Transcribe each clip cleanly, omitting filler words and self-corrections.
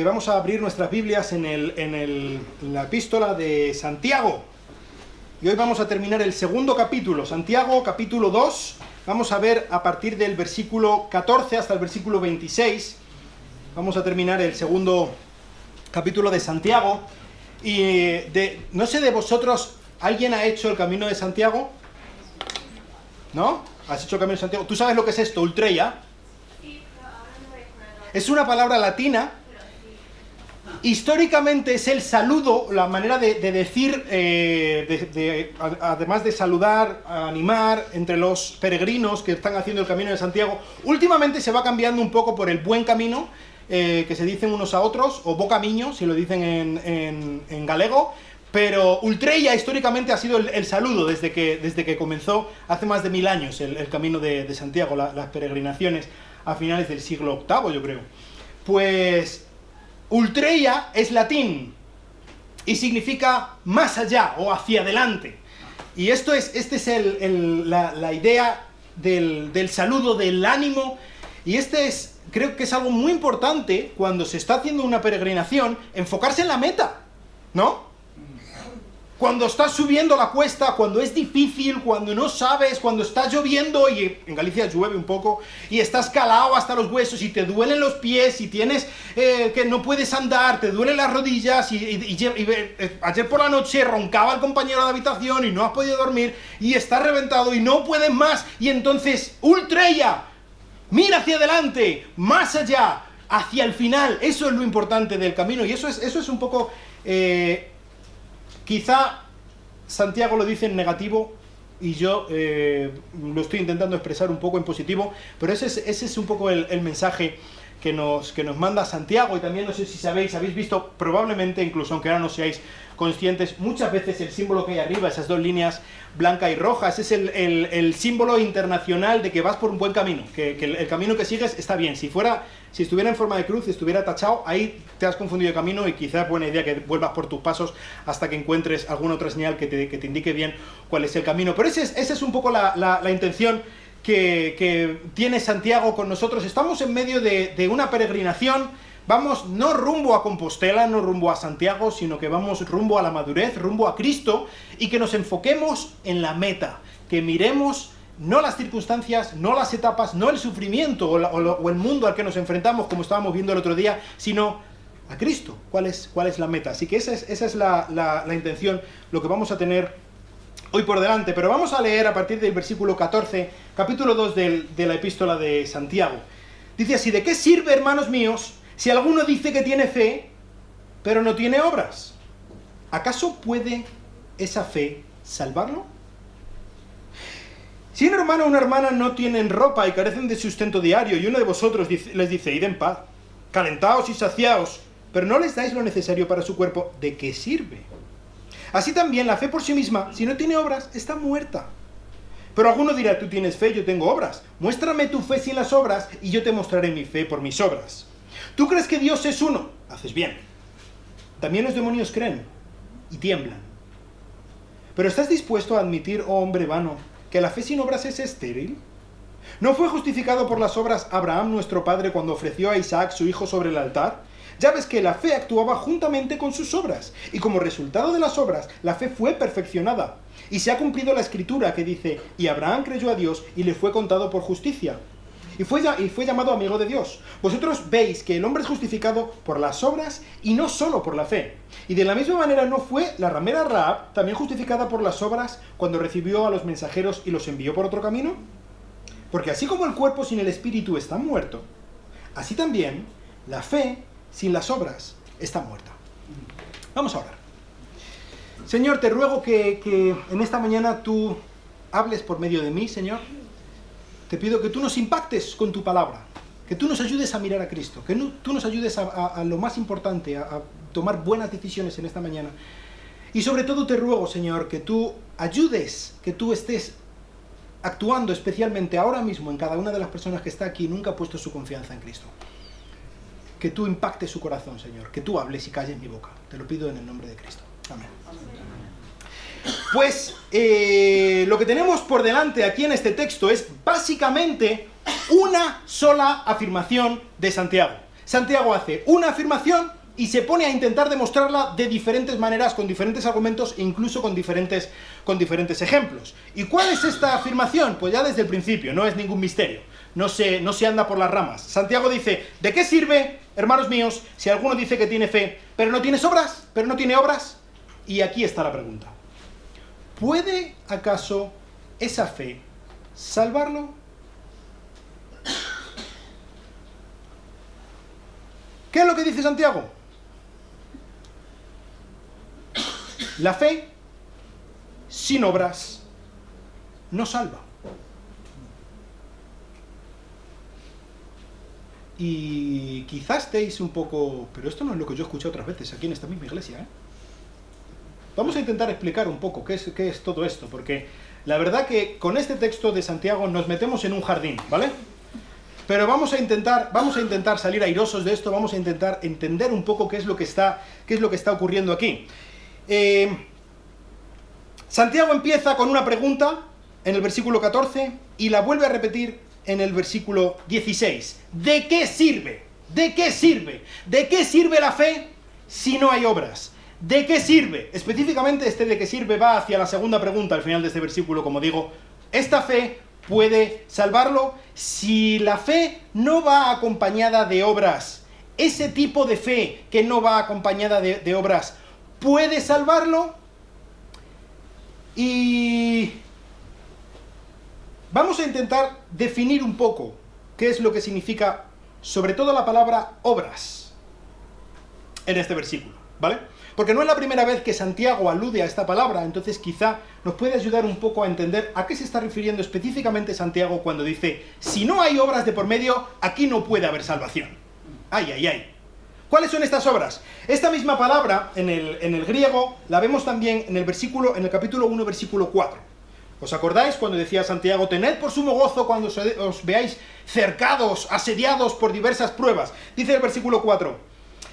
Vamos a abrir nuestras Biblias en la epístola de Santiago. Y hoy vamos a terminar el segundo capítulo, Santiago, capítulo 2. Vamos a ver a partir del versículo 14 hasta el versículo 26. Vamos a terminar el segundo capítulo de Santiago. Y no sé de vosotros, ¿alguien ha hecho el camino de Santiago? ¿No? ¿Has hecho el camino de Santiago? ¿Tú sabes lo que es esto, Ultreia? Sí, pero ahora no me acuerdo. Es una palabra latina. Históricamente es el saludo, la manera de decir, además de saludar, animar entre los peregrinos que están haciendo el camino de Santiago. Últimamente se va cambiando un poco por el buen camino, que se dicen unos a otros, o bo camiño, si lo dicen en galego, pero Ultreia históricamente ha sido el saludo desde que comenzó hace más de 1000 años el camino de Santiago, las peregrinaciones a finales del siglo VIII, yo creo. Pues Ultreia es latín y significa más allá o hacia adelante. Y esta es la idea del saludo, del ánimo. Y creo que es algo muy importante cuando se está haciendo una peregrinación, enfocarse en la meta, ¿no? Cuando estás subiendo la cuesta, cuando es difícil, cuando no sabes, cuando está lloviendo, y en Galicia llueve un poco, y estás calado hasta los huesos, y te duelen los pies, y tienes que no puedes andar, te duelen las rodillas, y ayer por la noche roncaba el compañero de habitación, y no has podido dormir, y estás reventado, y no puedes más, y entonces, Ultreia, mira hacia adelante, más allá, hacia el final. Eso es lo importante del camino, y eso es un poco... Quizá Santiago lo dice en negativo y yo lo estoy intentando expresar un poco en positivo, pero ese es un poco el mensaje que nos manda Santiago. Y también no sé si habéis visto, probablemente, incluso aunque ahora no seáis conscientes, muchas veces el símbolo que hay arriba, esas dos líneas blanca y roja, ese es el símbolo internacional de que vas por un buen camino, que el camino que sigues está bien. Si estuviera en forma de cruz, si estuviera tachado, ahí te has confundido de camino y quizás es buena idea que vuelvas por tus pasos hasta que encuentres alguna otra señal que te indique bien cuál es el camino. Pero esa es un poco la intención que tiene Santiago con nosotros. Estamos en medio de una peregrinación. Vamos no rumbo a Compostela, no rumbo a Santiago, sino que vamos rumbo a la madurez, rumbo a Cristo, y que nos enfoquemos en la meta, que miremos no las circunstancias, no las etapas, no el sufrimiento o el mundo al que nos enfrentamos, como estábamos viendo el otro día, sino a Cristo. ¿Cuál es la meta? Así que esa es la intención, lo que vamos a tener hoy por delante. Pero vamos a leer a partir del versículo 14, capítulo 2 de la epístola de Santiago. Dice así: ¿de qué sirve, hermanos míos, si alguno dice que tiene fe, pero no tiene obras? ¿Acaso puede esa fe salvarlo? Si un hermano o una hermana no tienen ropa y carecen de sustento diario, y uno de vosotros les dice: id en paz, calentaos y saciaos, pero no les dais lo necesario para su cuerpo, ¿de qué sirve? Así también la fe por sí misma, si no tiene obras, está muerta. Pero alguno dirá: tú tienes fe, yo tengo obras. Muéstrame tu fe sin las obras, y yo te mostraré mi fe por mis obras. ¿Tú crees que Dios es uno? Haces bien. También los demonios creen y tiemblan. Pero ¿estás dispuesto a admitir, oh hombre vano, que la fe sin obras es estéril? ¿No fue justificado por las obras Abraham nuestro padre cuando ofreció a Isaac su hijo sobre el altar? Ya ves que la fe actuaba juntamente con sus obras, y como resultado de las obras, la fe fue perfeccionada. Y se ha cumplido la escritura que dice: y Abraham creyó a Dios y le fue contado por justicia. Y fue llamado amigo de Dios. Vosotros veis que el hombre es justificado por las obras y no solo por la fe. Y de la misma manera no fue la ramera Rahab también justificada por las obras cuando recibió a los mensajeros y los envió por otro camino. Porque así como el cuerpo sin el espíritu está muerto, así también la fe sin las obras está muerta. Vamos a orar. Señor, te ruego que en esta mañana tú hables por medio de mí, Señor. Te pido que tú nos impactes con tu palabra, que tú nos ayudes a mirar a Cristo, que tú nos ayudes a lo más importante, a tomar buenas decisiones en esta mañana. Y sobre todo te ruego, Señor, que tú ayudes, que tú estés actuando especialmente ahora mismo en cada una de las personas que está aquí y nunca ha puesto su confianza en Cristo. Que tú impactes su corazón, Señor, que tú hables y calles mi boca. Te lo pido en el nombre de Cristo. Amén. Pues lo que tenemos por delante aquí en este texto es básicamente una sola afirmación de Santiago. Santiago hace una afirmación y se pone a intentar demostrarla de diferentes maneras, con diferentes argumentos e incluso con diferentes ejemplos. ¿Y cuál es esta afirmación? Pues ya desde el principio, no es ningún misterio, no se anda por las ramas. Santiago dice, ¿de qué sirve, hermanos míos, si alguno dice que tiene fe, pero no tiene obras? ¿Pero no tiene obras? Y aquí está la pregunta. ¿Puede acaso esa fe salvarlo? ¿Qué es lo que dice Santiago? La fe sin obras no salva. Y quizás estéis un poco... Pero esto no es lo que yo he escuchado otras veces aquí en esta misma iglesia, ¿eh? Vamos a intentar explicar un poco qué es todo esto, porque la verdad que con este texto de Santiago nos metemos en un jardín, ¿vale? Pero vamos a intentar salir airosos de esto, vamos a intentar entender un poco qué es lo que está ocurriendo aquí. Santiago empieza con una pregunta en el versículo 14 y la vuelve a repetir en el versículo 16. ¿De qué sirve? ¿De qué sirve? ¿De qué sirve la fe si no hay obras? ¿De qué sirve? Específicamente de qué sirve va hacia la segunda pregunta al final de este versículo, como digo. ¿Esta fe puede salvarlo? Si la fe no va acompañada de obras, ese tipo de fe que no va acompañada de obras, ¿puede salvarlo? Y vamos a intentar definir un poco qué es lo que significa, sobre todo la palabra obras, en este versículo, ¿vale? Porque no es la primera vez que Santiago alude a esta palabra, entonces quizá nos puede ayudar un poco a entender a qué se está refiriendo específicamente Santiago cuando dice, si no hay obras de por medio, aquí no puede haber salvación. ¡Ay, ay, ay! ¿Cuáles son estas obras? Esta misma palabra, en el griego, la vemos también en el capítulo 1, versículo 4. ¿Os acordáis cuando decía Santiago, tened por sumo gozo cuando os veáis cercados, asediados por diversas pruebas? Dice el versículo 4,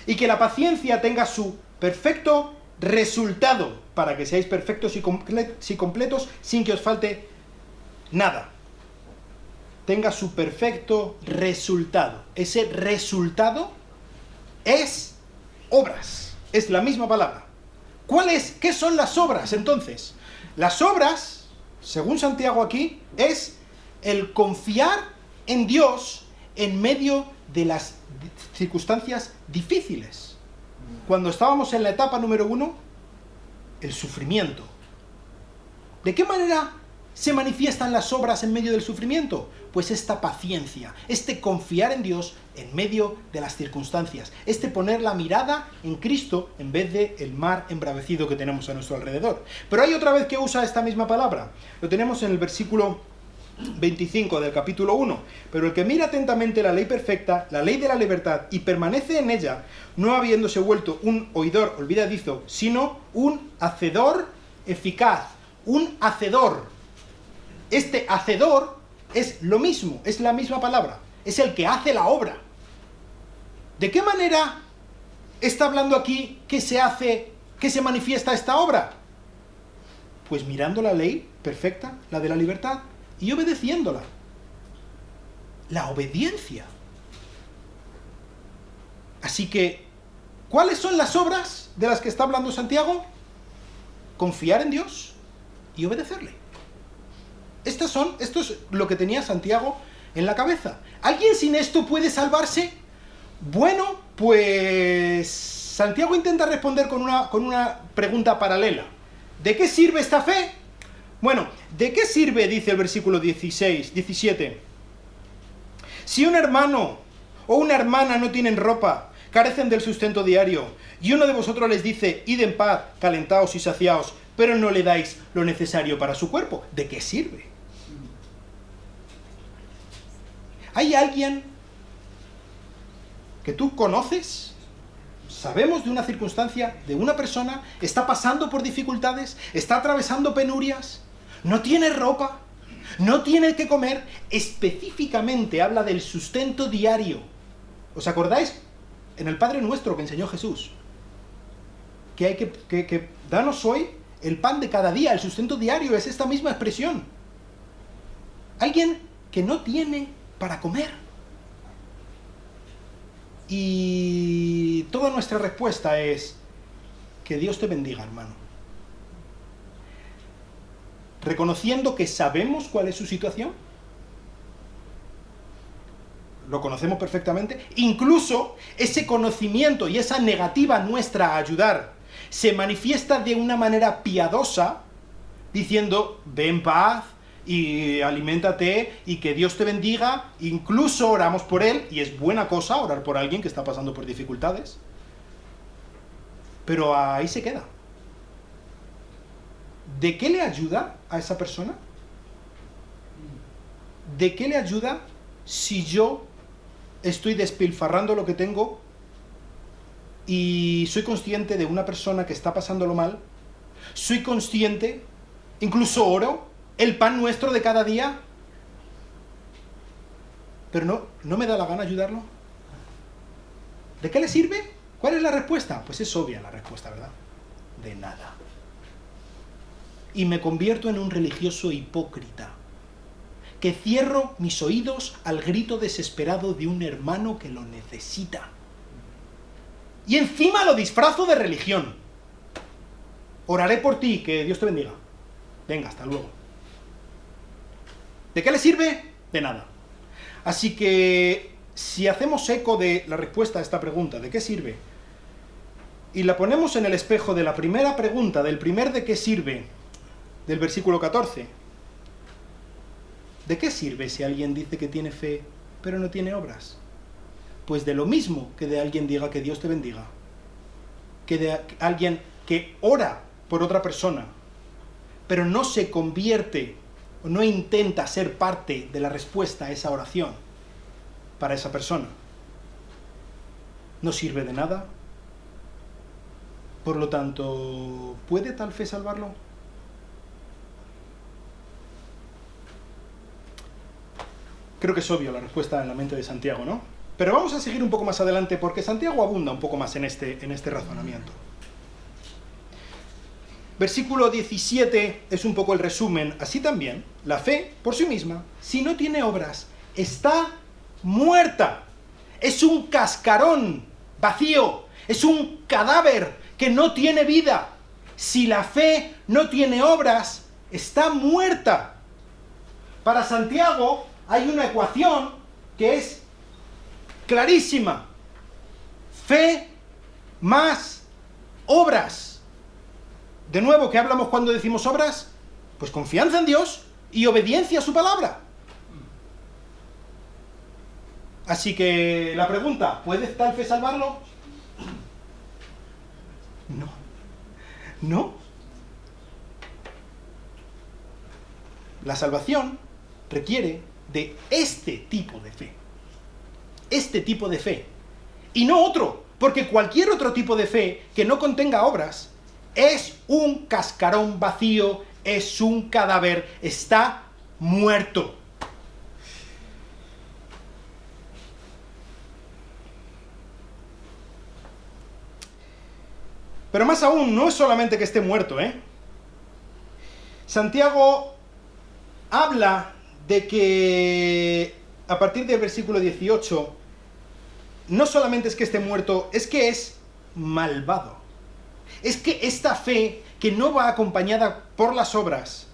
y que la paciencia tenga su perfecto resultado, para que seáis perfectos y completos, sin que os falte nada. Tenga su perfecto resultado. Ese resultado es obras. Es la misma palabra. ¿Qué son las obras, entonces? Las obras, según Santiago aquí, es el confiar en Dios en medio de las circunstancias difíciles. Cuando estábamos en la etapa número 1, el sufrimiento. ¿De qué manera se manifiestan las obras en medio del sufrimiento? Pues esta paciencia, este confiar en Dios en medio de las circunstancias, este poner la mirada en Cristo en vez de el mar embravecido que tenemos a nuestro alrededor. Pero hay otra vez que usa esta misma palabra. Lo tenemos en el versículo 25 del capítulo 1. Pero el que mira atentamente la ley perfecta, la ley de la libertad, y permanece en ella, no habiéndose vuelto un oidor olvidadizo, sino un hacedor eficaz. Un hacedor. Este hacedor es lo mismo, es la misma palabra. Es el que hace la obra. ¿De qué manera está hablando aquí que se manifiesta esta obra? Pues mirando la ley perfecta, la de la libertad, y obedeciéndola. La obediencia. Así que, ¿cuáles son las obras de las que está hablando Santiago? Confiar en Dios y obedecerle. Esto es lo que tenía Santiago en la cabeza. ¿Alguien sin esto puede salvarse? Bueno, pues Santiago intenta responder con una pregunta paralela. ¿De qué sirve esta fe? Bueno, ¿de qué sirve, dice el versículo 17? Si un hermano o una hermana no tienen ropa, carecen del sustento diario, y uno de vosotros les dice, id en paz, calentaos y saciaos, pero no le dais lo necesario para su cuerpo, ¿de qué sirve? ¿Hay alguien que tú conoces? Sabemos de una circunstancia, de una persona, está pasando por dificultades, está atravesando penurias, no tiene ropa, no tiene que comer, específicamente habla del sustento diario. ¿Os acordáis? En el Padre Nuestro que enseñó Jesús, que hay que danos hoy el pan de cada día, el sustento diario, es esta misma expresión. Alguien que no tiene para comer. Y toda nuestra respuesta es: que Dios te bendiga, hermano. Reconociendo que sabemos cuál es su situación, lo conocemos perfectamente, incluso ese conocimiento y esa negativa nuestra a ayudar se manifiesta de una manera piadosa, diciendo: ve en paz y aliméntate y que Dios te bendiga. Incluso oramos por él, y es buena cosa orar por alguien que está pasando por dificultades, pero ahí se queda. ¿De qué le ayuda a esa persona? ¿De qué le ayuda si yo estoy despilfarrando lo que tengo y soy consciente de una persona que está pasándolo mal? Soy consciente, incluso oro el pan nuestro de cada día, pero no me da la gana ayudarlo. ¿De qué le sirve? ¿Cuál es la respuesta? Pues es obvia la respuesta, ¿verdad? De nada. Y me convierto en un religioso hipócrita, que cierro mis oídos al grito desesperado de un hermano que lo necesita. Y encima lo disfrazo de religión. Oraré por ti, que Dios te bendiga. Venga, hasta luego. ¿De qué le sirve? De nada. Así que, si hacemos eco de la respuesta a esta pregunta, ¿de qué sirve?, y la ponemos en el espejo de la primera pregunta, del primer ¿de qué sirve?, del versículo 14. ¿De qué sirve si alguien dice que tiene fe, pero no tiene obras? Pues de lo mismo que de alguien diga que Dios te bendiga, que de alguien que ora por otra persona, pero no se convierte o no intenta ser parte de la respuesta a esa oración para esa persona. No sirve de nada. Por lo tanto, ¿puede tal fe salvarlo? Creo que es obvio la respuesta en la mente de Santiago, ¿no? Pero vamos a seguir un poco más adelante, porque Santiago abunda un poco más en este razonamiento. Versículo 17 es un poco el resumen. Así también, la fe, por sí misma, si no tiene obras, está muerta. Es un cascarón vacío, es un cadáver que no tiene vida. Si la fe no tiene obras, está muerta. Para Santiago hay una ecuación que es clarísima: fe más obras. De nuevo, ¿qué hablamos cuando decimos obras? Pues confianza en Dios y obediencia a su palabra. Así que la pregunta: ¿puede tal fe salvarlo? No. La salvación requiere de este tipo de fe. Este tipo de fe. Y no otro, porque cualquier otro tipo de fe que no contenga obras es un cascarón vacío, es un cadáver, está muerto. Pero más aún, no es solamente que esté muerto, Santiago habla de que, a partir del versículo 18, no solamente es que esté muerto, es que es malvado. Es que esta fe, que no va acompañada por las obras,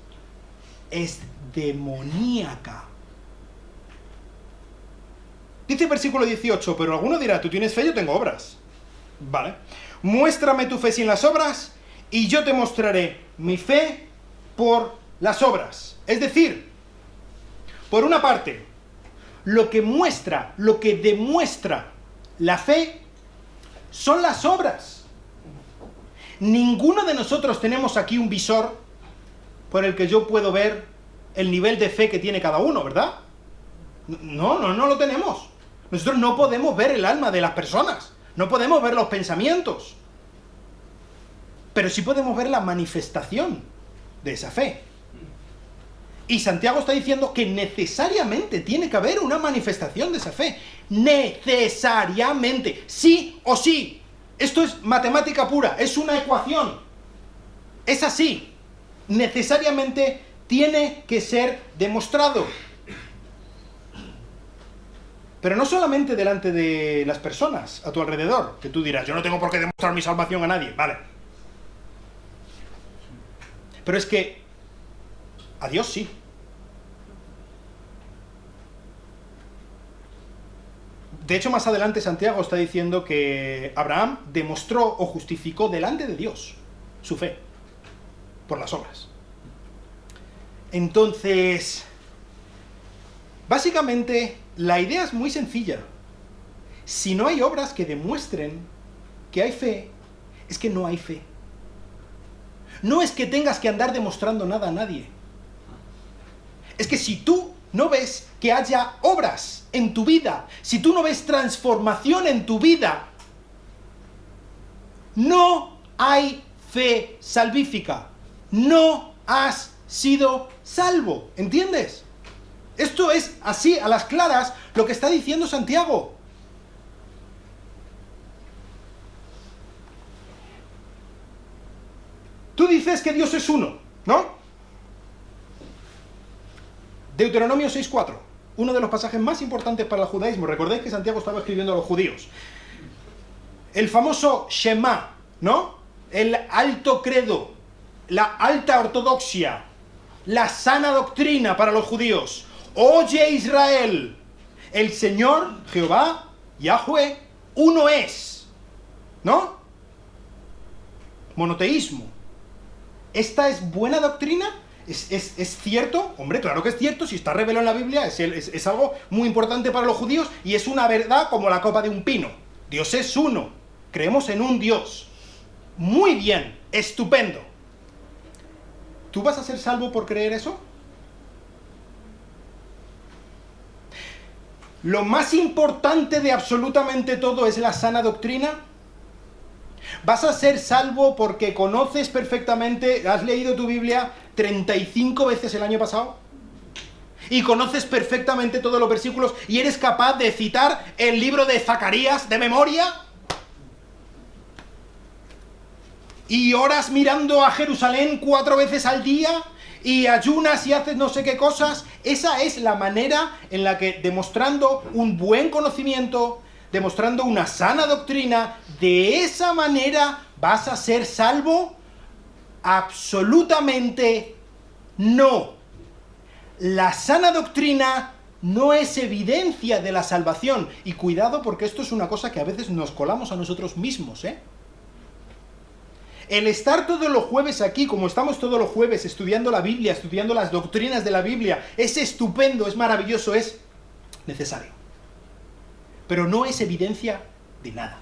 es demoníaca. Dice el versículo 18, pero alguno dirá: tú tienes fe, yo tengo obras. Vale. Muéstrame tu fe sin las obras, y yo te mostraré mi fe por las obras. Es decir, por una parte, lo que demuestra la fe son las obras. Ninguno de nosotros tenemos aquí un visor por el que yo puedo ver el nivel de fe que tiene cada uno, ¿verdad? No lo tenemos. Nosotros no podemos ver el alma de las personas. No podemos ver los pensamientos, pero sí podemos ver la manifestación de esa fe. Y Santiago está diciendo que necesariamente tiene que haber una manifestación de esa fe. Necesariamente. Sí o sí. Esto es matemática pura, es una ecuación. Es así. Necesariamente tiene que ser demostrado. Pero no solamente delante de las personas a tu alrededor, que tú dirás, yo no tengo por qué demostrar mi salvación a nadie, vale. Pero es que a Dios sí. De hecho, más adelante Santiago está diciendo que Abraham demostró o justificó delante de Dios su fe por las obras. Entonces, básicamente, la idea es muy sencilla. Si no hay obras que demuestren que hay fe, es que no hay fe. No es que tengas que andar demostrando nada a nadie. Es que si tú no ves que haya obras en tu vida, si tú no ves transformación en tu vida, no hay fe salvífica. No has sido salvo. ¿Entiendes? Esto es así, a las claras, lo que está diciendo Santiago. Tú dices que Dios es uno, ¿no? Deuteronomio 6:4, uno de los pasajes más importantes para el judaísmo. Recordéis que Santiago estaba escribiendo a los judíos. El famoso Shema, ¿no? El alto credo, la alta ortodoxia, la sana doctrina para los judíos. Oye Israel, el Señor, Jehová, Yahweh, uno es, ¿no? Monoteísmo. ¿Esta es buena doctrina? ¿Es cierto? Hombre, claro que es cierto, si está revelado en la Biblia, es algo muy importante para los judíos y es una verdad como la copa de un pino. Dios es uno, creemos en un Dios. Muy bien, estupendo. ¿Tú vas a ser salvo por creer eso? Lo más importante de absolutamente todo es la sana doctrina. ¿Vas a ser salvo porque conoces perfectamente, has leído tu Biblia 35 veces el año pasado? Y conoces perfectamente todos los versículos y eres capaz de citar el libro de Zacarías de memoria? ¿Y oras mirando a Jerusalén 4 veces al día? ¿Y ayunas y haces no sé qué cosas? Esa es la manera en la que, demostrando un buen conocimiento, demostrando una sana doctrina, de esa manera vas a ser salvo. Absolutamente no. La sana doctrina no es evidencia de la salvación. Y cuidado, porque esto es una cosa que a veces nos colamos a nosotros mismos, ¿eh? El estar todos los jueves aquí, como estamos todos los jueves estudiando la Biblia, estudiando las doctrinas de la Biblia, es estupendo, es maravilloso, es necesario. Pero no es evidencia de nada,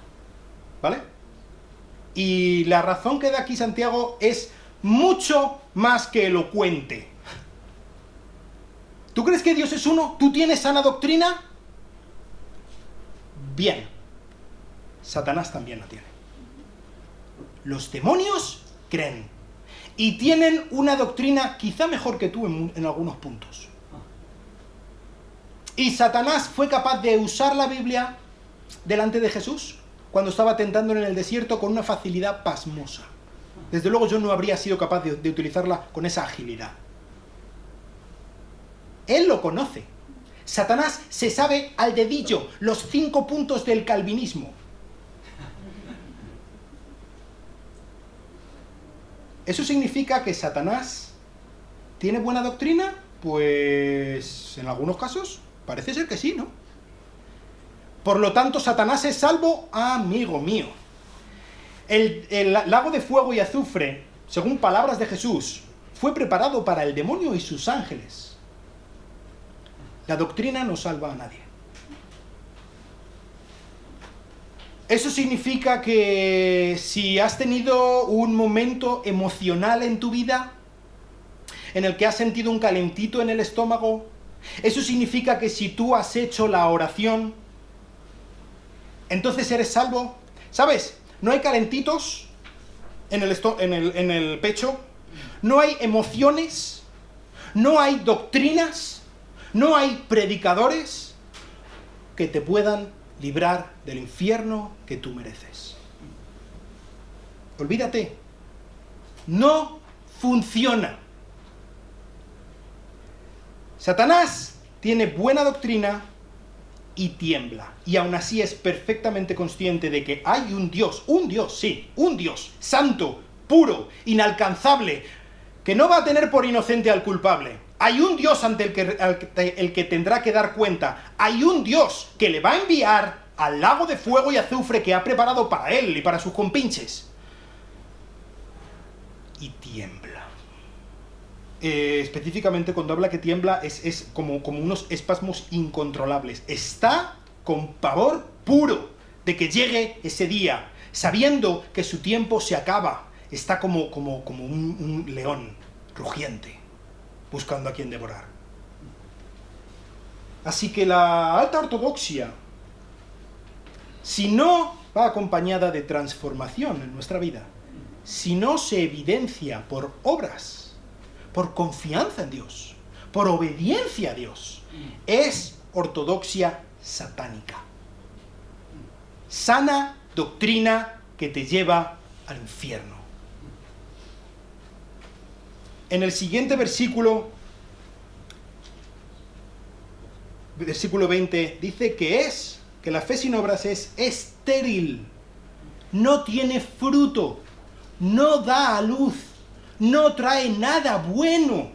¿vale? Y la razón que da aquí Santiago es mucho más que elocuente. ¿Tú crees que Dios es uno? ¿Tú tienes sana doctrina? Bien. Satanás también la tiene. Los demonios creen. Y tienen una doctrina quizá mejor que tú en algunos puntos. Y Satanás fue capaz de usar la Biblia delante de Jesús cuando estaba tentándolo en el desierto con una facilidad pasmosa. Desde luego yo no habría sido capaz de utilizarla con esa agilidad. Él lo conoce. Satanás se sabe al dedillo los 5 puntos del calvinismo. ¿Eso significa que Satanás tiene buena doctrina? Pues en algunos casos parece ser que sí, ¿no? Por lo tanto, ¿Satanás es salvo? Amigo mío. El lago de fuego y azufre, según palabras de Jesús, fue preparado para el demonio y sus ángeles. La doctrina no salva a nadie. Eso significa que si has tenido un momento emocional en tu vida, en el que has sentido un calentito en el estómago, eso significa que si tú has hecho la oración, entonces eres salvo. ¿Sabes? No hay calentitos en el pecho, no hay emociones, no hay doctrinas, no hay predicadores que te puedan librar del infierno que tú mereces. Olvídate. No funciona. Satanás tiene buena doctrina y tiembla. Y aún así es perfectamente consciente de que hay un Dios, sí, un Dios, santo, puro, inalcanzable, que no va a tener por inocente al culpable. Hay un Dios ante el que tendrá que dar cuenta. Hay un Dios que le va a enviar al lago de fuego y azufre que ha preparado para él y para sus compinches. Y tiembla. Específicamente cuando habla que tiembla es como unos espasmos incontrolables. Está con pavor puro de que llegue ese día, sabiendo que su tiempo se acaba. Está como un león rugiente, buscando a quien devorar. Así que la alta ortodoxia, si no va acompañada de transformación en nuestra vida, si no se evidencia por obras, por confianza en Dios, por obediencia a Dios, es ortodoxia satánica. Sana doctrina que te lleva al infierno. En el siguiente versículo 20, dice que la fe sin obras es estéril, no tiene fruto, no da a luz, no trae nada bueno.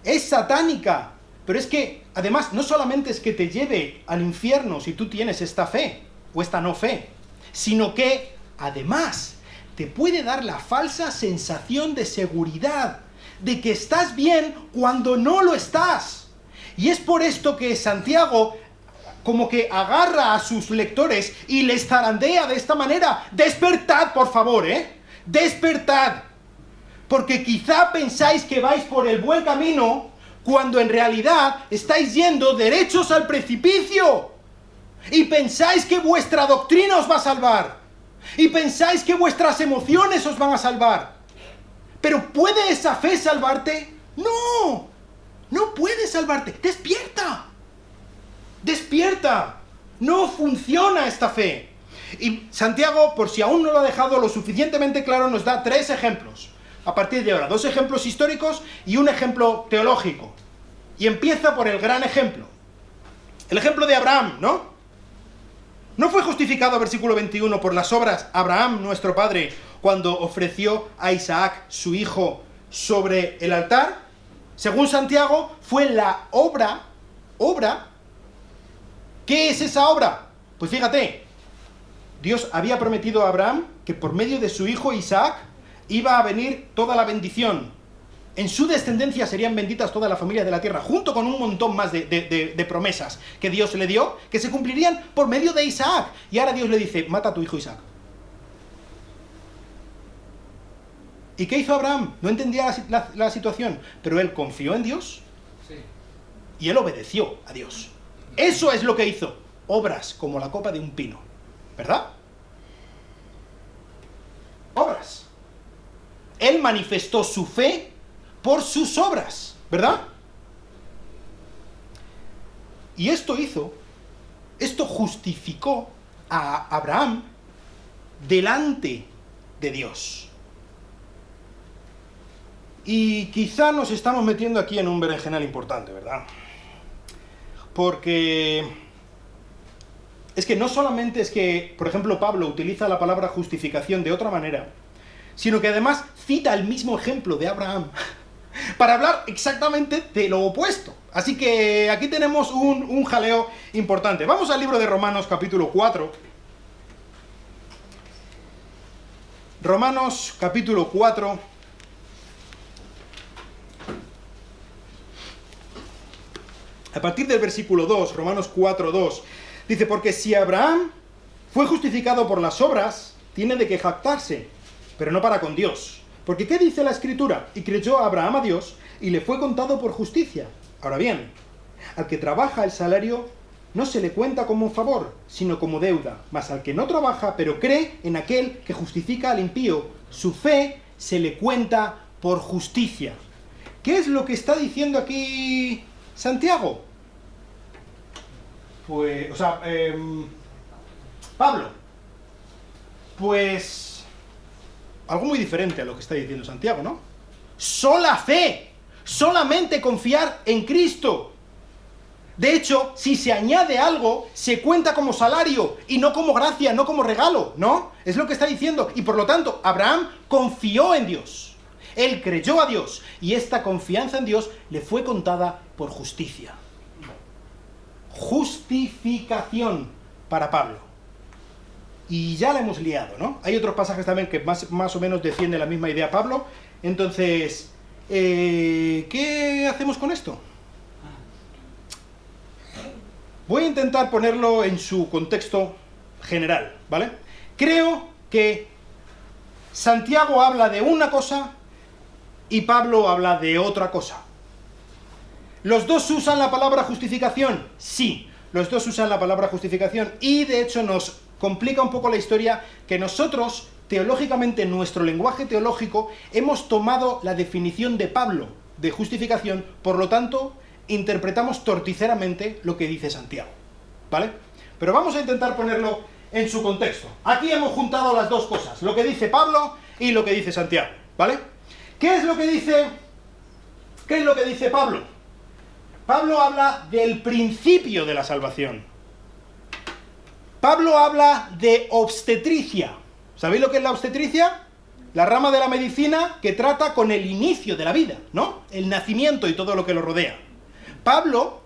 Es satánica, pero es que, además, no solamente es que te lleve al infierno si tú tienes esta fe, o esta no fe, sino que, además, te puede dar la falsa sensación de seguridad, de que estás bien cuando no lo estás. Y es por esto que Santiago como que agarra a sus lectores y les zarandea de esta manera. Despertad, por favor, despertad. Porque quizá pensáis que vais por el buen camino, cuando en realidad estáis yendo derechos al precipicio. Y pensáis que vuestra doctrina os va a salvar. Y pensáis que vuestras emociones os van a salvar. ¿Pero puede esa fe salvarte? ¡No! No puede salvarte. ¡Despierta! ¡Despierta! No funciona esta fe. Y Santiago, por si aún no lo ha dejado lo suficientemente claro, nos da 3 ejemplos. A partir de ahora, 2 ejemplos históricos y un ejemplo teológico. Y empieza por el gran ejemplo. El ejemplo de Abraham, ¿no? ¿No fue justificado, versículo 21, por las obras Abraham, nuestro padre, cuando ofreció a Isaac, su hijo, sobre el altar? Según Santiago, fue la obra. ¿Qué es esa obra? Pues fíjate, Dios había prometido a Abraham que por medio de su hijo Isaac iba a venir toda la bendición. En su descendencia serían benditas todas las familias de la tierra, junto con un montón más de promesas que Dios le dio, que se cumplirían por medio de Isaac. Y ahora Dios le dice, mata a tu hijo Isaac. ¿Y qué hizo Abraham? No entendía la situación, pero él confió en Dios y él obedeció a Dios. Eso es lo que hizo. Obras como la copa de un pino. ¿Verdad? Obras. Él manifestó su fe por sus obras. ¿Verdad? Y esto justificó a Abraham delante de Dios. Y quizá nos estamos metiendo aquí en un berenjenal importante, ¿verdad? Porque es que no solamente es que, por ejemplo, Pablo utiliza la palabra justificación de otra manera, sino que además cita el mismo ejemplo de Abraham para hablar exactamente de lo opuesto. Así que aquí tenemos un jaleo importante. Vamos al libro de Romanos, capítulo 4. Romanos, capítulo 4. A partir del versículo 2, Romanos 4, 2, dice, porque si Abraham fue justificado por las obras, tiene de qué jactarse, pero no para con Dios. Porque ¿qué dice la Escritura? Y creyó Abraham a Dios, y le fue contado por justicia. Ahora bien, al que trabaja el salario no se le cuenta como un favor, sino como deuda. Mas al que no trabaja, pero cree en aquel que justifica al impío, su fe se le cuenta por justicia. ¿Qué es lo que está diciendo aquí Santiago? Pues, Pablo, pues algo muy diferente a lo que está diciendo Santiago, ¿no? Sola fe, solamente confiar en Cristo. De hecho, si se añade algo, se cuenta como salario y no como gracia, no como regalo, ¿no? Es lo que está diciendo. Y por lo tanto, Abraham confió en Dios. Él creyó a Dios y esta confianza en Dios le fue contada por justicia. Justificación para Pablo. Y ya la hemos liado, ¿no? Hay otros pasajes también que más o menos defienden la misma idea Pablo. Entonces, ¿qué hacemos con esto? Voy a intentar ponerlo en su contexto general, ¿vale? Creo que Santiago habla de una cosa y Pablo habla de otra cosa. ¿Los dos usan la palabra justificación? Sí, los dos usan la palabra justificación y de hecho nos complica un poco la historia que nosotros, teológicamente, en nuestro lenguaje teológico, hemos tomado la definición de Pablo de justificación, por lo tanto, interpretamos torticeramente lo que dice Santiago, ¿vale? Pero vamos a intentar ponerlo en su contexto. Aquí hemos juntado las dos cosas, lo que dice Pablo y lo que dice Santiago, ¿vale? ¿Qué es lo que dice Pablo? Pablo habla del principio de la salvación. Pablo habla de obstetricia. ¿Sabéis lo que es la obstetricia? La rama de la medicina que trata con el inicio de la vida, ¿no? El nacimiento y todo lo que lo rodea. Pablo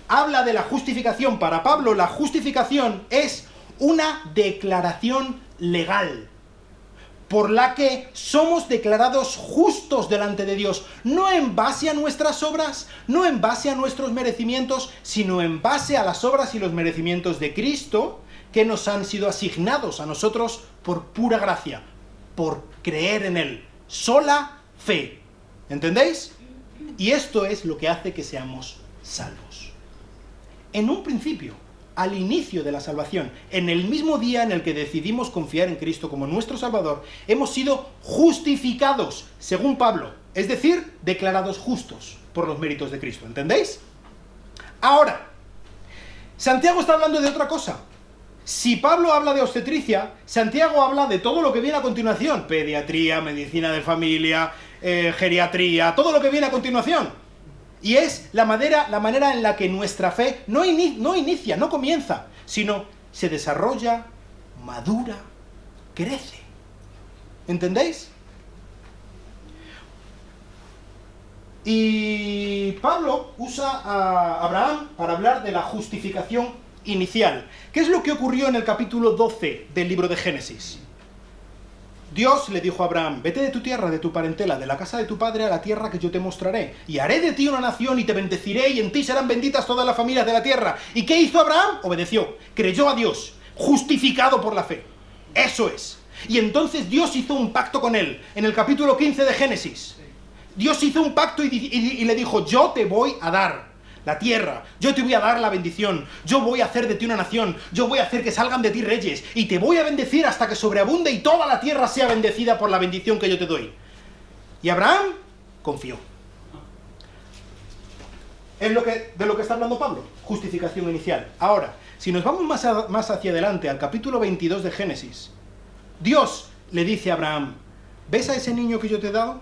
habla de la justificación. Para Pablo, la justificación es una declaración legal, por la que somos declarados justos delante de Dios, no en base a nuestras obras, no en base a nuestros merecimientos, sino en base a las obras y los merecimientos de Cristo, que nos han sido asignados a nosotros por pura gracia, por creer en Él, sola fe. ¿Entendéis? Y esto es lo que hace que seamos salvos. En un principio, al inicio de la salvación, en el mismo día en el que decidimos confiar en Cristo como nuestro Salvador, hemos sido justificados, según Pablo, es decir, declarados justos por los méritos de Cristo. ¿Entendéis? Ahora, Santiago está hablando de otra cosa. Si Pablo habla de obstetricia, Santiago habla de todo lo que viene a continuación: pediatría, medicina de familia, geriatría, todo lo que viene a continuación. Y es la manera en la que nuestra fe no inicia, no comienza, sino se desarrolla, madura, crece. ¿Entendéis? Y Pablo usa a Abraham para hablar de la justificación inicial. ¿Qué es lo que ocurrió en el capítulo 12 del libro de Génesis? Dios le dijo a Abraham: vete de tu tierra, de tu parentela, de la casa de tu padre a la tierra que yo te mostraré, y haré de ti una nación y te bendeciré, y en ti serán benditas todas las familias de la tierra. ¿Y qué hizo Abraham? Obedeció, creyó a Dios, justificado por la fe. Eso es. Y entonces Dios hizo un pacto con él, en el capítulo 15 de Génesis. Dios hizo un pacto y le dijo: yo te voy a dar la tierra, yo te voy a dar la bendición, yo voy a hacer de ti una nación, yo voy a hacer que salgan de ti reyes, y te voy a bendecir hasta que sobreabunde y toda la tierra sea bendecida por la bendición que yo te doy. Y Abraham confió. Es de lo que está hablando Pablo, justificación inicial. Ahora, si nos vamos más hacia adelante, al capítulo 22 de Génesis, Dios le dice a Abraham: ¿ves a ese niño que yo te he dado?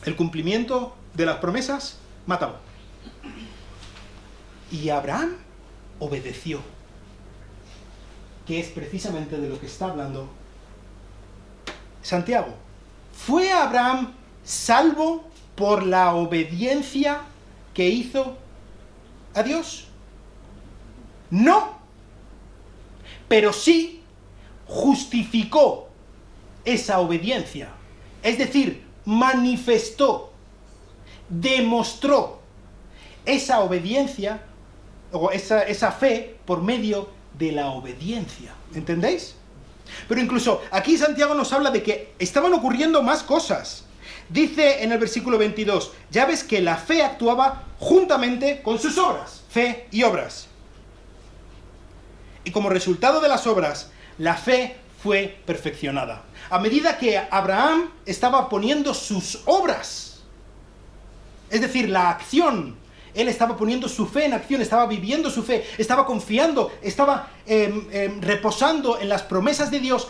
El cumplimiento de las promesas, mátalo. Y Abraham obedeció, que es precisamente de lo que está hablando Santiago. ¿Fue Abraham salvo por la obediencia que hizo a Dios? No, pero sí justificó esa obediencia, es decir, manifestó, demostró esa obediencia o esa fe por medio de la obediencia. ¿Entendéis? Pero incluso aquí Santiago nos habla de que estaban ocurriendo más cosas. Dice en el versículo 22, ya ves que la fe actuaba juntamente con sus obras, fe y obras. Y como resultado de las obras, la fe fue perfeccionada. A medida que Abraham estaba poniendo sus obras, es decir, la acción, él estaba poniendo su fe en acción, estaba viviendo su fe, estaba confiando, estaba reposando en las promesas de Dios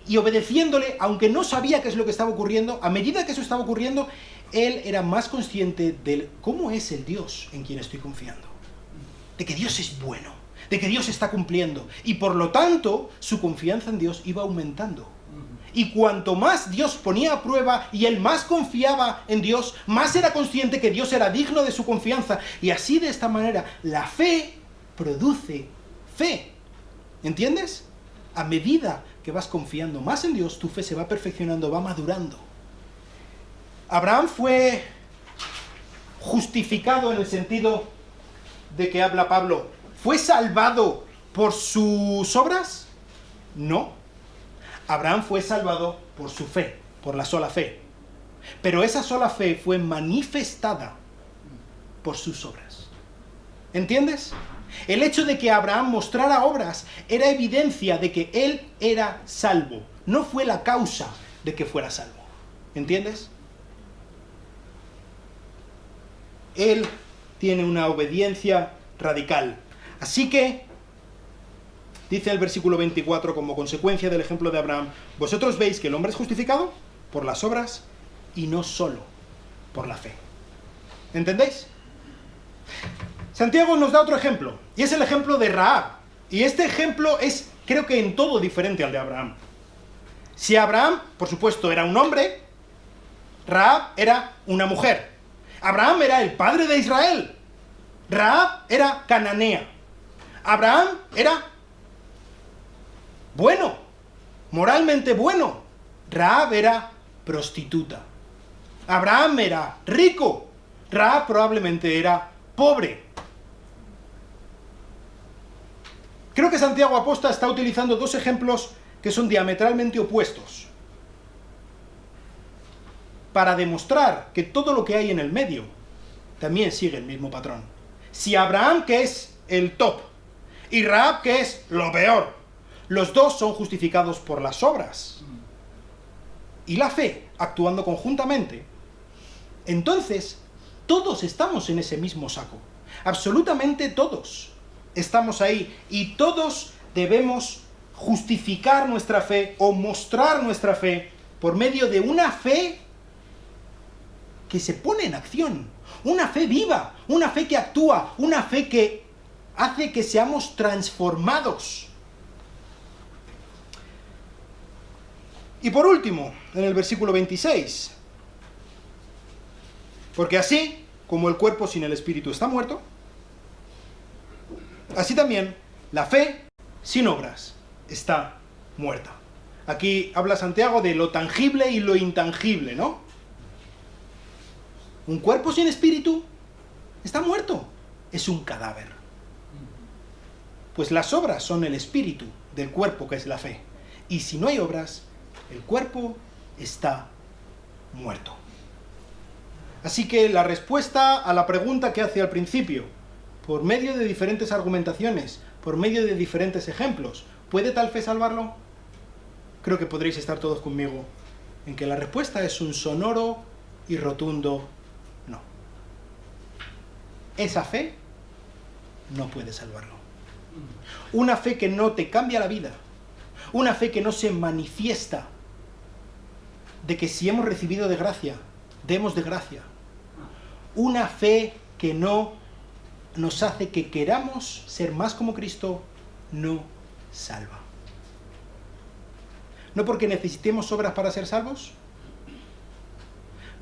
y obedeciéndole, aunque no sabía qué es lo que estaba ocurriendo. A medida que eso estaba ocurriendo, él era más consciente de cómo es el Dios en quien estoy confiando. de que Dios es bueno, de que Dios está cumpliendo, y por lo tanto su confianza en Dios iba aumentando. Y cuanto más Dios ponía a prueba y él más confiaba en Dios, más era consciente que Dios era digno de su confianza. Y así, de esta manera, la fe produce fe. ¿Entiendes? A medida que vas confiando más en Dios, tu fe se va perfeccionando, va madurando. Abraham fue justificado en el sentido de que habla Pablo. ¿Fue salvado por sus obras? No. Abraham fue salvado por su fe, por la sola fe. Pero esa sola fe fue manifestada por sus obras. ¿Entiendes? El hecho de que Abraham mostrara obras era evidencia de que él era salvo. No fue la causa de que fuera salvo. ¿Entiendes? Él tiene una obediencia radical. Así que, dice el versículo 24, como consecuencia del ejemplo de Abraham, vosotros veis que el hombre es justificado por las obras y no solo por la fe. ¿Entendéis? Santiago nos da otro ejemplo, y es el ejemplo de Rahab. Y este ejemplo es, creo que en todo diferente al de Abraham. Si Abraham, por supuesto, era un hombre, Rahab era una mujer. Abraham era el padre de Israel. Rahab era cananea. Abraham era bueno, moralmente bueno. Rahab era prostituta. Abraham era rico. Rahab probablemente era pobre. Creo que Santiago Apóstol está utilizando dos ejemplos que son diametralmente opuestos para demostrar que todo lo que hay en el medio también sigue el mismo patrón. Si Abraham, que es el top, y Rahab, que es lo peor, los dos son justificados por las obras y la fe actuando conjuntamente, entonces todos estamos en ese mismo saco. Absolutamente todos estamos ahí, y todos debemos justificar nuestra fe o mostrar nuestra fe por medio de una fe que se pone en acción, una fe viva, una fe que actúa, una fe que hace que seamos transformados. Y por último, en el versículo 26, porque así como el cuerpo sin el espíritu está muerto, así también la fe sin obras está muerta. Aquí habla Santiago de lo tangible y lo intangible, ¿no? Un cuerpo sin espíritu está muerto, es un cadáver. Pues las obras son el espíritu del cuerpo, que es la fe. Y si no hay obras, el cuerpo está muerto. Así que la respuesta a la pregunta que hace al principio, por medio de diferentes argumentaciones, por medio de diferentes ejemplos, ¿puede tal fe salvarlo? Creo que podréis estar todos conmigo en que la respuesta es un sonoro y rotundo no. Esa fe no puede salvarlo. Una fe que no te cambia la vida, una fe que no se manifiesta de que si hemos recibido de gracia, demos de gracia. Una fe que no nos hace que queramos ser más como Cristo, no salva. No porque necesitemos obras para ser salvos,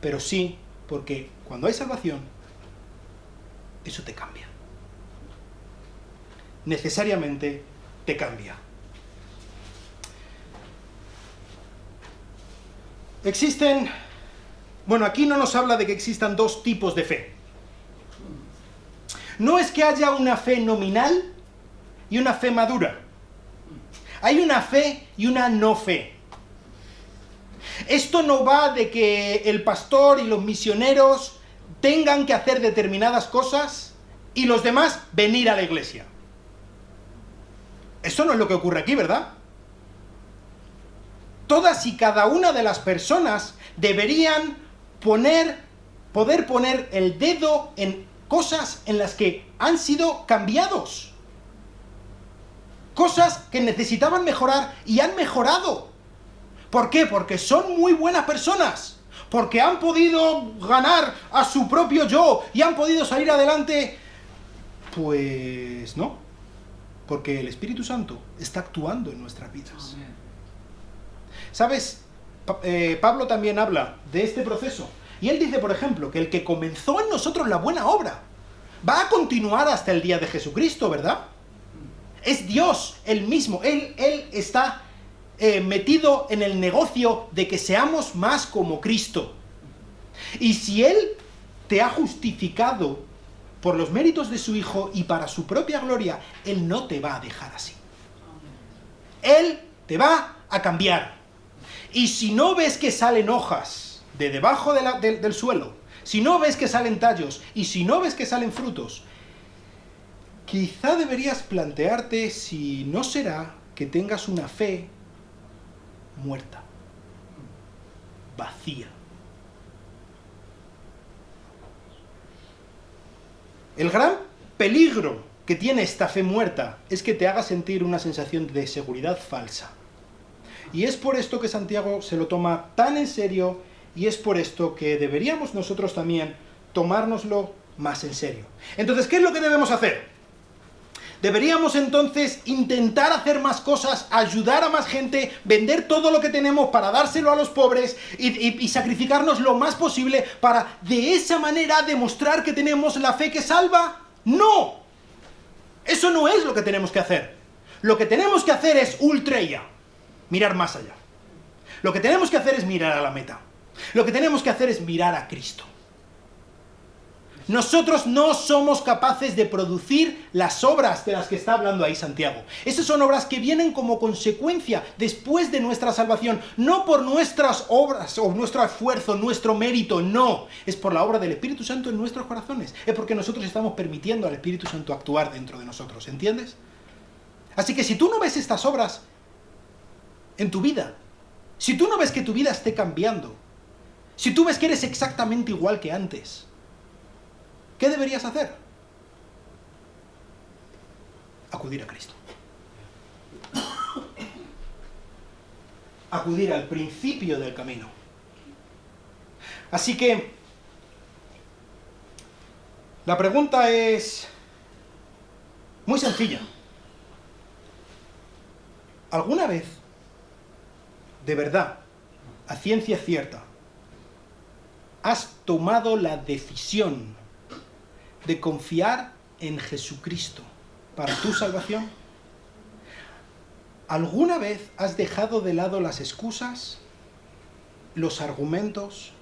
pero sí porque cuando hay salvación, eso te cambia. Necesariamente te cambia. Existen, bueno, aquí no nos habla de que existan dos tipos de fe. No es que haya una fe nominal y una fe madura. Hay una fe y una no fe. Esto no va de que el pastor y los misioneros tengan que hacer determinadas cosas y los demás venir a la iglesia. Eso no es lo que ocurre aquí, ¿verdad? Todas y cada una de las personas deberían poder poner el dedo en cosas en las que han sido cambiados. Cosas que necesitaban mejorar y han mejorado. ¿Por qué? Porque son muy buenas personas. Porque han podido ganar a su propio yo y han podido salir adelante Pues no, porque el Espíritu Santo está actuando en nuestras vidas. ¿Sabes? Pablo también habla de este proceso. Y él dice, por ejemplo, que el que comenzó en nosotros la buena obra va a continuar hasta el día de Jesucristo, ¿verdad? Es Dios el mismo. Él está metido en el negocio de que seamos más como Cristo. Y si Él te ha justificado por los méritos de su Hijo y para su propia gloria, Él no te va a dejar así. Él te va a cambiar. Y si no ves que salen hojas de debajo del suelo, si no ves que salen tallos y si no ves que salen frutos, quizá deberías plantearte si no será que tengas una fe muerta, vacía. El gran peligro que tiene esta fe muerta es que te haga sentir una sensación de seguridad falsa. Y es por esto que Santiago se lo toma tan en serio, y es por esto que deberíamos nosotros también tomárnoslo más en serio. Entonces, ¿qué es lo que debemos hacer? Deberíamos entonces intentar hacer más cosas, ayudar a más gente, vender todo lo que tenemos para dárselo a los pobres y sacrificarnos lo más posible para de esa manera demostrar que tenemos la fe que salva. ¡No! Eso no es lo que tenemos que hacer. Lo que tenemos que hacer es ultreia, mirar más allá. Lo que tenemos que hacer es mirar a la meta. Lo que tenemos que hacer es mirar a Cristo. Nosotros no somos capaces de producir las obras de las que está hablando ahí Santiago. Esas son obras que vienen como consecuencia después de nuestra salvación, no por nuestras obras o nuestro esfuerzo, nuestro mérito, no. Es por la obra del Espíritu Santo en nuestros corazones. Es porque nosotros estamos permitiendo al Espíritu Santo actuar dentro de nosotros, ¿entiendes? Así que si tú no ves estas obras en tu vida, si tú no ves que tu vida esté cambiando, si tú ves que eres exactamente igual que antes, ¿qué deberías hacer? Acudir a Cristo. Acudir al principio del camino. Así que la pregunta es muy sencilla. ¿Alguna vez, de verdad, a ciencia cierta, has tomado la decisión de confiar en Jesucristo para tu salvación? ¿Alguna vez has dejado de lado las excusas, los argumentos,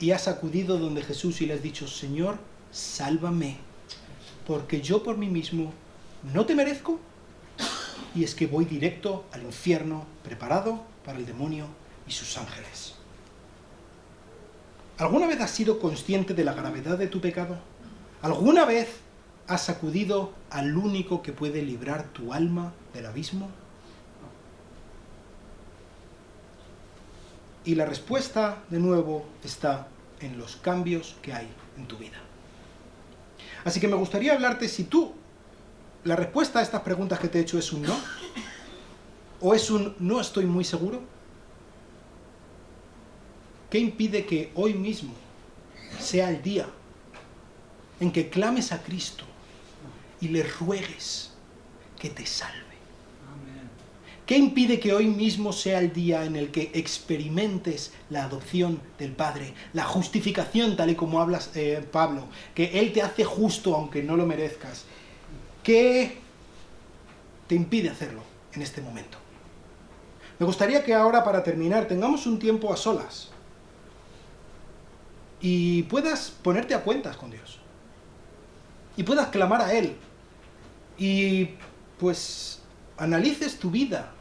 y has acudido donde Jesús y le has dicho, Señor, sálvame, porque yo por mí mismo no te merezco, y es que voy directo al infierno preparado para el demonio y sus ángeles? ¿Alguna vez has sido consciente de la gravedad de tu pecado? ¿Alguna vez has acudido al único que puede librar tu alma del abismo? Y la respuesta, de nuevo, está en los cambios que hay en tu vida. Así que me gustaría hablarte si la respuesta a estas preguntas que te he hecho es un no, o es un no estoy muy seguro. ¿Qué impide que hoy mismo sea el día en que clames a Cristo y le ruegues que te salve? ¿Qué impide que hoy mismo sea el día en el que experimentes la adopción del Padre, la justificación tal y como hablas, Pablo, que Él te hace justo aunque no lo merezcas? ¿Qué te impide hacerlo en este momento? Me gustaría que ahora, para terminar, tengamos un tiempo a solas y puedas ponerte a cuentas con Dios. Y puedas clamar a Él. Y pues analices tu vida,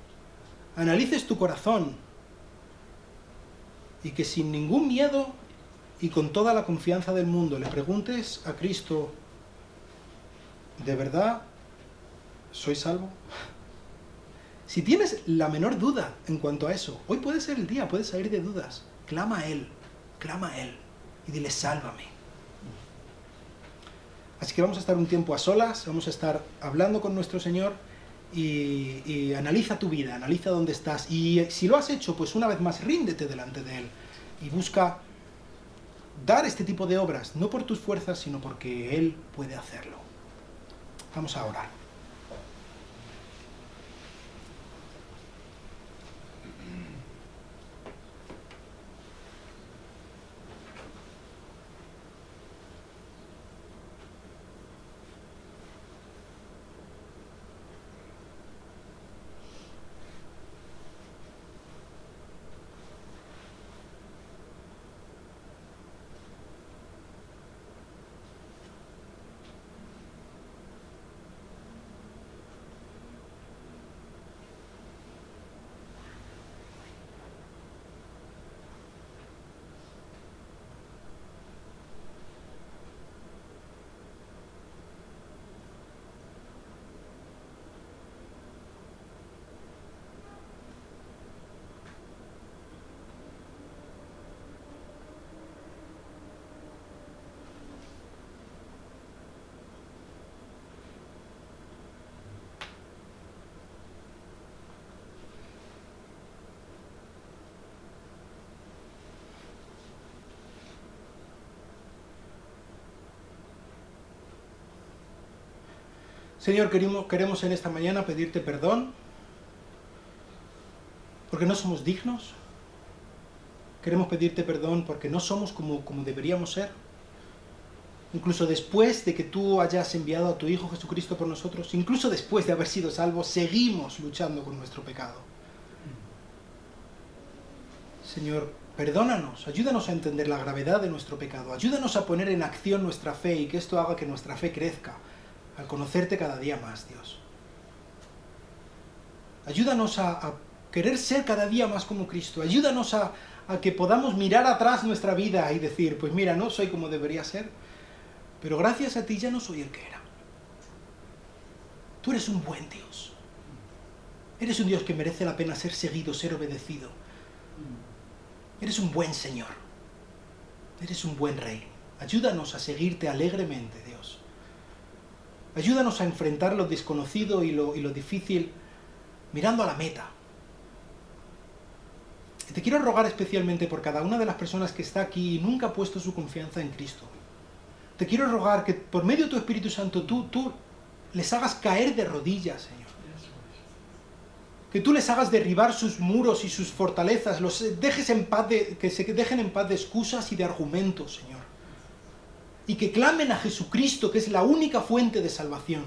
analices tu corazón. Y que sin ningún miedo y con toda la confianza del mundo le preguntes a Cristo, ¿de verdad soy salvo? Si tienes la menor duda en cuanto a eso, hoy puede ser el día, puedes salir de dudas. Clama a Él y dile, sálvame. Así que vamos a estar un tiempo a solas, vamos a estar hablando con nuestro Señor y analiza tu vida, analiza dónde estás. Y si lo has hecho, pues una vez más ríndete delante de Él y busca dar este tipo de obras, no por tus fuerzas, sino porque Él puede hacerlo. Vamos a orar. Señor, queremos en esta mañana pedirte perdón, porque no somos dignos. Queremos pedirte perdón porque no somos como deberíamos ser. Incluso después de que tú hayas enviado a tu Hijo Jesucristo por nosotros, incluso después de haber sido salvos, seguimos luchando con nuestro pecado. Señor, perdónanos, ayúdanos a entender la gravedad de nuestro pecado, ayúdanos a poner en acción nuestra fe y que esto haga que nuestra fe crezca al conocerte cada día más, Dios. Ayúdanos a querer ser cada día más como Cristo. Ayúdanos a que podamos mirar atrás nuestra vida y decir, pues mira, no soy como debería ser, pero gracias a ti ya no soy el que era. Tú eres un buen Dios. Eres un Dios que merece la pena ser seguido, ser obedecido. Eres un buen Señor. Eres un buen Rey. Ayúdanos a seguirte alegremente, Dios. Ayúdanos a enfrentar lo desconocido y lo difícil mirando a la meta. Y te quiero rogar especialmente por cada una de las personas que está aquí y nunca ha puesto su confianza en Cristo. Te quiero rogar que por medio de tu Espíritu Santo tú les hagas caer de rodillas, Señor. Que tú les hagas derribar sus muros y sus fortalezas, los dejes en paz que se dejen en paz de excusas y de argumentos, Señor. Y que clamen a Jesucristo, que es la única fuente de salvación.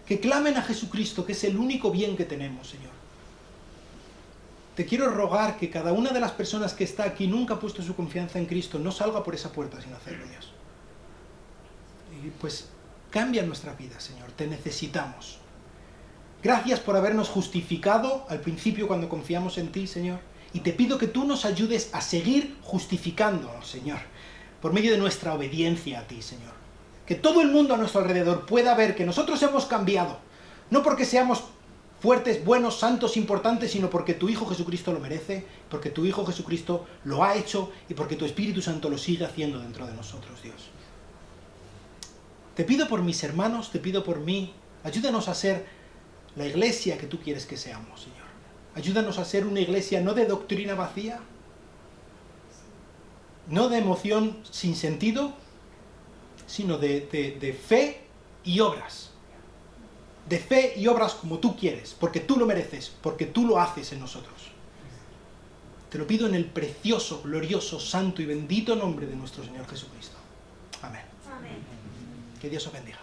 Que clamen a Jesucristo, que es el único bien que tenemos, Señor. Te quiero rogar que cada una de las personas que está aquí nunca ha puesto su confianza en Cristo, no salga por esa puerta sin hacerlo, Dios. Y pues cambia nuestra vida, Señor. Te necesitamos. Gracias por habernos justificado al principio cuando confiamos en ti, Señor. Y te pido que tú nos ayudes a seguir justificándonos, Señor, por medio de nuestra obediencia a ti, Señor. Que todo el mundo a nuestro alrededor pueda ver que nosotros hemos cambiado, no porque seamos fuertes, buenos, santos, importantes, sino porque tu Hijo Jesucristo lo merece, porque tu Hijo Jesucristo lo ha hecho y porque tu Espíritu Santo lo sigue haciendo dentro de nosotros, Dios. Te pido por mis hermanos, te pido por mí, ayúdanos a ser la iglesia que tú quieres que seamos, Señor. Ayúdanos a ser una iglesia no de doctrina vacía, no de emoción sin sentido, sino de fe y obras. De fe y obras como tú quieres, porque tú lo mereces, porque tú lo haces en nosotros. Te lo pido en el precioso, glorioso, santo y bendito nombre de nuestro Señor Jesucristo. Amén. Amén. Que Dios os bendiga.